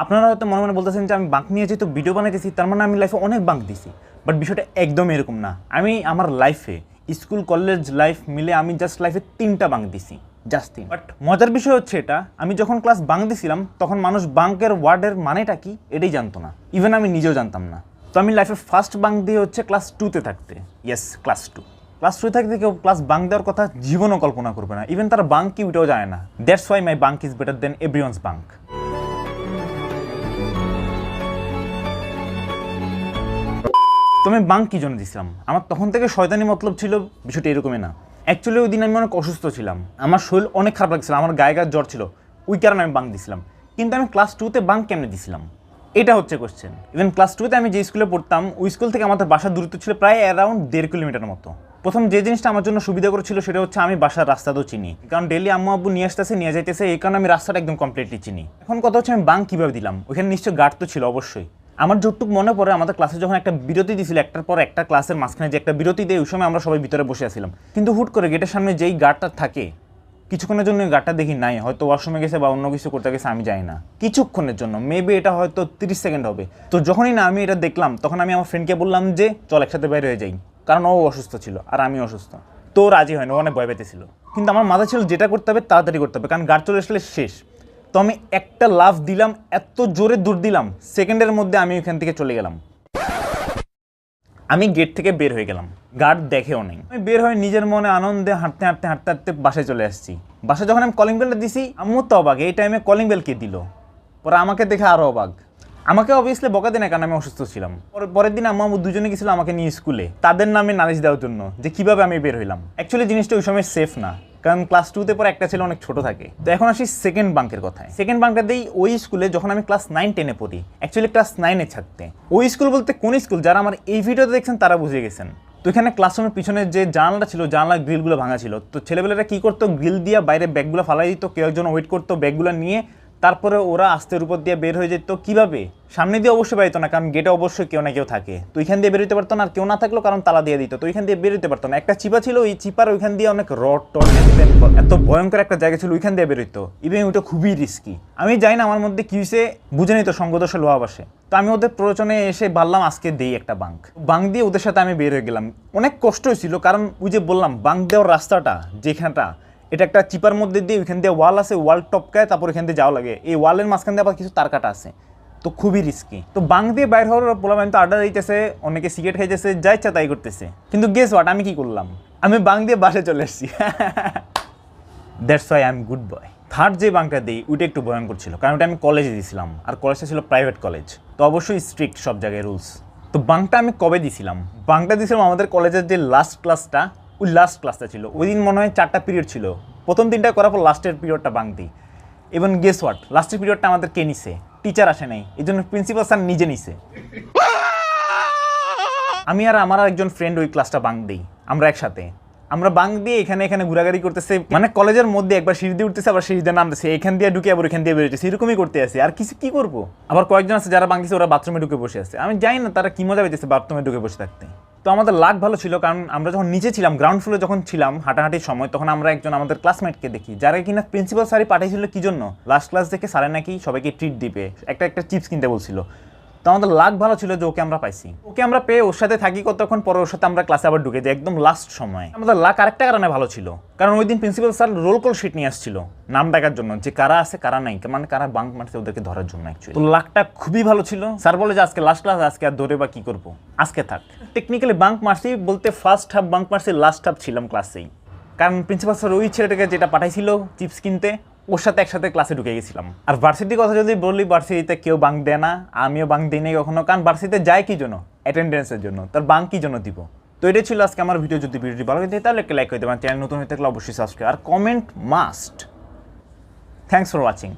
আপনারা হয়তো মনে মনে বলতেছেন যে আমি বাঁক নিয়ে যেহেতু ভিডিও বানাইতেছি তার মানে আমি লাইফে অনেক বাঁক দিছি, বাট বিষয়টা একদম এরকম না। আমি আমার লাইফে স্কুল কলেজ লাইফ মিলে আমি জাস্ট লাইফে 3টা বাঁক দিছি, জাস্ট 3। বাট মজার বিষয় হচ্ছে এটা, আমি যখন ক্লাস বাঁক দিছিলাম তখন মানুষ বাঁকের ওয়ার্ডের মানেটা কি এটাই জানতো না, ইভেন আমি নিজেও জানতাম না। তো আমি লাইফে ফার্স্ট বাঁক দিয়ে হচ্ছে ক্লাস 2তে থাকতে, ইয়েস ক্লাস 2। ক্লাস 2 থাকতে কেউ ক্লাস বাঙ্ক দেওয়ার কথা জীবনও কল্পনা করবে না, ইভেন তারা বাঙ্ক কি ওটাও জানে না। That's why my bunk is better than everyone's bunk. তো আমি বাঙ্ক কি জন্য দিছিলাম? আমার তখন থেকে শয়তানি মতলব ছিল, বিষয়টা এরকমই না। অ্যাকচুয়ালি ওই দিন আমি অনেক অসুস্থ ছিলাম, আমার শরীর অনেক খারাপ লাগছিল, আমার গায়ে জ্বর ছিল, ওই কারণে আমি বাঙ্ক দিছিলাম। কিন্তু আমি ক্লাস 2তে বাঙ্ক কেমনে দিছিলাম এটা হচ্ছে কোশ্চেন। ইভেন ক্লাস 2তে আমি যে স্কুলে পড়তাম ওই স্কুল থেকে আমাদের বাসার দূরত্ব ছিল প্রায় অ্যারাউন্ড 1.5 কিলোমিটার মতো। প্রথম যে জিনিসটা আমার জন্য সুবিধা করেছিল সেটা হচ্ছে আমি বাসার রাস্তাতেও চিনি, কারণ ডেলি আম্মু আব্বু নিয়ে আসতেছে নিয়ে যাইতেছে, এই কারণে আমি রাস্তাটা একদম কমপ্লিটলি চিনি। এখন কথা হচ্ছে আমি বাঙ্ক কীভাবে দিলাম, ওইখানে নিশ্চয় গার্ড তো ছিল অবশ্যই। আমার যতটুকু মনে পড়ে আমাদের ক্লাসে যখন একটা বিরতি দিয়েছিল, একটার পর একটা ক্লাসের মাঝখানে যে একটা বিরতি দেয়, ওই সময় আমরা সবাই ভিতরে বসে আছিলাম। কিন্তু হুট করে গেটের সামনে যেই গার্ডটা থাকে, কিছুক্ষণের জন্য ওই গার্ডটা দেখি নাই, হয়তো ওয়াশরুমে গেছে বা অন্য কিছু করতে গেছে, আমি জানি না। কিছুক্ষণের জন্য, মেবি এটা হয়তো 30 সেকেন্ড হবে। তো যখনই না আমি এটা দেখলাম তখন আমি আমার ফ্রেন্ডকে বললাম যে চল একসাথে বাইরে হয়ে যাই, কারণ ও অসুস্থ ছিল আর আমি অসুস্থ। তো রাজি হয়নি, ও অনেক ভয় পেতেছিল। কিন্তু আমার মাথা ছিল যেটা করতে হবে তাড়াতাড়ি করতে হবে, কারণ গার্ড চলে আসলে শেষ। তো আমি একটা লাফ দিলাম, এত জোরে দৌড় দিলাম, সেকেন্ডের মধ্যে আমি ওইখান থেকে চলে গেলাম। আমি গেট থেকে বের হয়ে গেলাম, গার্ড দেখেও নেই। আমি বের হয়ে নিজের মনে আনন্দে হাঁটতে হাঁটতে হাঁটতে হাঁটতে বাসায় চলে আসছি। বাসায় যখন আমি কলিং বেলটা দিছি, আম্মু তো অবাক, এই টাইমে কলিং বেল কে দিল। পরে আমাকে দেখে আরও অবাক। আমাকে অবভিয়াসলি বকা দেয় না, কারণ আমি অসুস্থ ছিলাম। পরের দিন আম্মু দুজনে গেছিল আমাকে নিয়ে স্কুলে, তাদের নামে নালিশ দেওয়ার জন্য যে কিভাবে আমি বের হইলাম। অ্যাকচুয়ালি জিনিসটা ওই সময় সেফ না, কারণ ক্লাস 2তে পরে একটা ছেলে অনেক ছোট থাকে। তো এখন আসি সেকেন্ড বাঙ্কের কথায়। সেকেন্ড বাঙ্কটা দিই ওই স্কুলে যখন আমি ক্লাস 9-10-এ পড়ি, অ্যাকচুয়ালি ক্লাস 9-এ থাকতে। ওই স্কুল বলতে কোন স্কুল, যারা আমার এই ভিডিওতে দেখছেন তারা বুঝে গেছেন। তো এখানে ক্লাসরুমের পিছনে যে জানলাটা ছিল, জানলার গ্রিলগুলো ভাঙা ছিল। তো ছেলেবেলারা কী করতো, গ্রিল দিয়ে বাইরে ব্যাগগুলো ফালাই দিত, কেউ একজন ওয়েট করতো ব্যাগগুলো নিয়ে, তারপরে ওরা আস্তের উপর দিয়ে বের হয়ে যেত। কীভাবে? সামনে দিয়ে অবশ্যই বেরোতো না, কারণ গেটে অবশ্যই কেউ না কেউ থাকে। তো ওইখান দিয়ে বেরোতে পারতো না, আর কেউ না থাকলো কারণ তালা দিয়ে দিত, তো ওইখান দিয়ে বেরোতে পারতো না। একটা চিপা ছিল, ওই চিপার ওইখান দিয়ে অনেক রড টড, এত ভয়ঙ্কর একটা জায়গা ছিল, ওইখান দিয়ে বেরোতো। ইভেন ওইটা খুবই রিস্কি। আমি জানি না আমার মধ্যে কী হয়েছে, বুঝে নিত সঙ্গদোষে লোহা বাসে। তো আমি ওদের প্ররোচনে এসে ভাবলাম আজকে দেই একটা বাঙ্ক দিয়ে ওদের সাথে আমি বের হয়ে গেলাম। অনেক কষ্ট হয়েছিল, কারণ ওই যে বললাম বাঙ্ক দেওয়ার রাস্তাটা যেখানটা, এটা একটা চিপার মধ্যে দিয়ে ওইখান দিয়ে ওয়াল আছে, ওয়াল টপকায় তারপর এখান দিয়ে যাওয়া লাগে। এই ওয়ালের মাঝখান দিয়ে আবার কিছু তার কাটা আছে, তো খুবই রিস্কি। তো বাঙ্ক দিয়ে বাইর হওয়ার পোলাপান তো আড্ডা দিতেছে, অনেকে সিগারেট খাইতেছে, যা ইচ্ছা তাই করতেছে। কিন্তু গেস হোয়াট, আমি কি করলাম? আমি বাঙ্ক দিয়ে বাসে চলে এসেছি। That's why I am good boy. Third যে বাঙ্কটা দিই ওইটা একটু ভয়ঙ্কর ছিল, কারণ ওটা আমি কলেজে দিয়েছিলাম, আর কলেজটা ছিল প্রাইভেট কলেজ, তো অবশ্যই স্ট্রিক্ট সব জায়গায় রুলস। তো বাঙ্কটা আমি কবে দিয়েছিলাম? বাঙ্কটা দিয়েছিলাম আমাদের কলেজের যে লাস্ট ক্লাসটা, ওই লাস্ট ক্লাসটা ছিল। ওই দিন মনে হয় 4টা পিরিয়ড ছিল, প্রথম 3টা করার পর লাস্টের পিরিয়ডটা বাঙ্ক দিই। এবং গেস হোয়াট, লাস্টের পিরিয়ডটা আমাদের কে নিছে? টিচার আসে নাই, এই জন্য প্রিন্সিপাল স্যার নিজে নিছে। আমি আর আমার একজন ফ্রেন্ড ওই ক্লাসটা বাঙ্ক দিই, আমরা একসাথে। আমরা বাঙ্ক দিয়ে এখানে ঘোরাঘুরি করতেছে, মানে কলেজের মধ্যে একবার সিঁড়ি দিয়ে উঠতেছে, আবার সিঁড়ি দিয়ে নামতেছে, এখান দিয়ে ঢুকে আবার এখান দিয়ে বেরোতেছে, এরকমই করতে আসে। আর কিছু কি করবো? আবার কয়েকজন আছে যারা বাঙ্ক দিচ্ছে, ওরা বাথরুমে ঢুকে বসে আছে। আমি জানি না তারা কি মজা পেতেছে বাথরুমে ঢুকে বসে থাকতে। তো আমাদের লাক ভালো ছিল, কারণ আমরা যখন নিচে ছিলাম, গ্রাউন্ড ফ্লোরে যখন ছিলাম হাঁটাহাঁটির সময়, তখন আমরা একজন আমাদের ক্লাসমেটকে দেখি, যারা কিনা প্রিন্সিপাল স্যারই পাঠিয়েছিল কি জন্য, লাস্ট ক্লাস দেখে স্যারে নাকি সবাইকে ট্রিট দিবে, একটা চিপস কিনতে বলছিল। তো আমাদের লাক ভালো ছিল যে ওকে আমরা পাইছি। ওকে আমরা পেয়ে ওর সাথে থাকি কতক্ষণ, পরে ওর সাথে আমরা ক্লাসে আবার ঢুকে যাই একদম লাস্ট সময়। আমাদের লাক আরেকটা কারণে ভালো ছিল, কারণ ওই দিন principal sir roll call sheet নিয়ে আসছিল নাম ডাকার জন্য, যে কারা আছে কারা নাই, মানে কারা বাঙ্ক মারছে ওদেরকে ধরার জন্য। অ্যাকচুয়ালি তো লাকটা খুবই ভালো ছিল। স্যার বলে যে আজকে লাস্ট ক্লাস, আজকে আর ধরে বা কি করবো, আজকে থাক। টেকনিক্যালি বাঙ্ক মারছি বলতে ফার্স্ট হাফ বাঙ্ক মারছি, লাস্ট হাফ ছিলাম ক্লাসেই, কারণ প্রিন্সিপাল স্যার ওই ছেলেটাকে যেটা পাঠাইছিল চিপস কিনতে, ওর সাথে একসাথে ক্লাসে ঢুকে গেছিলাম। আর ভার্সিটির কথা যদি বলি, ভার্সিটিতে কেউ বাঙ্ক দেয় না, আমিও বাঙ্ক দিই নাই কখনো, কারণ ভার্সিটিতে যায় কি জন্য? অ্যাটেন্ডেন্সের জন্য, তার বাঙ্ক কি জন্য দিব? তো এটাই ছিল আজকে আমার ভিডিও। যদি ভিডিওটি ভালো লাগে তাহলে একটা লাইক করে দেবেন, চ্যানেল নতুন হয়ে থাকলে অবশ্যই সাবস্ক্রাইব, আর comment must. Thanks for watching.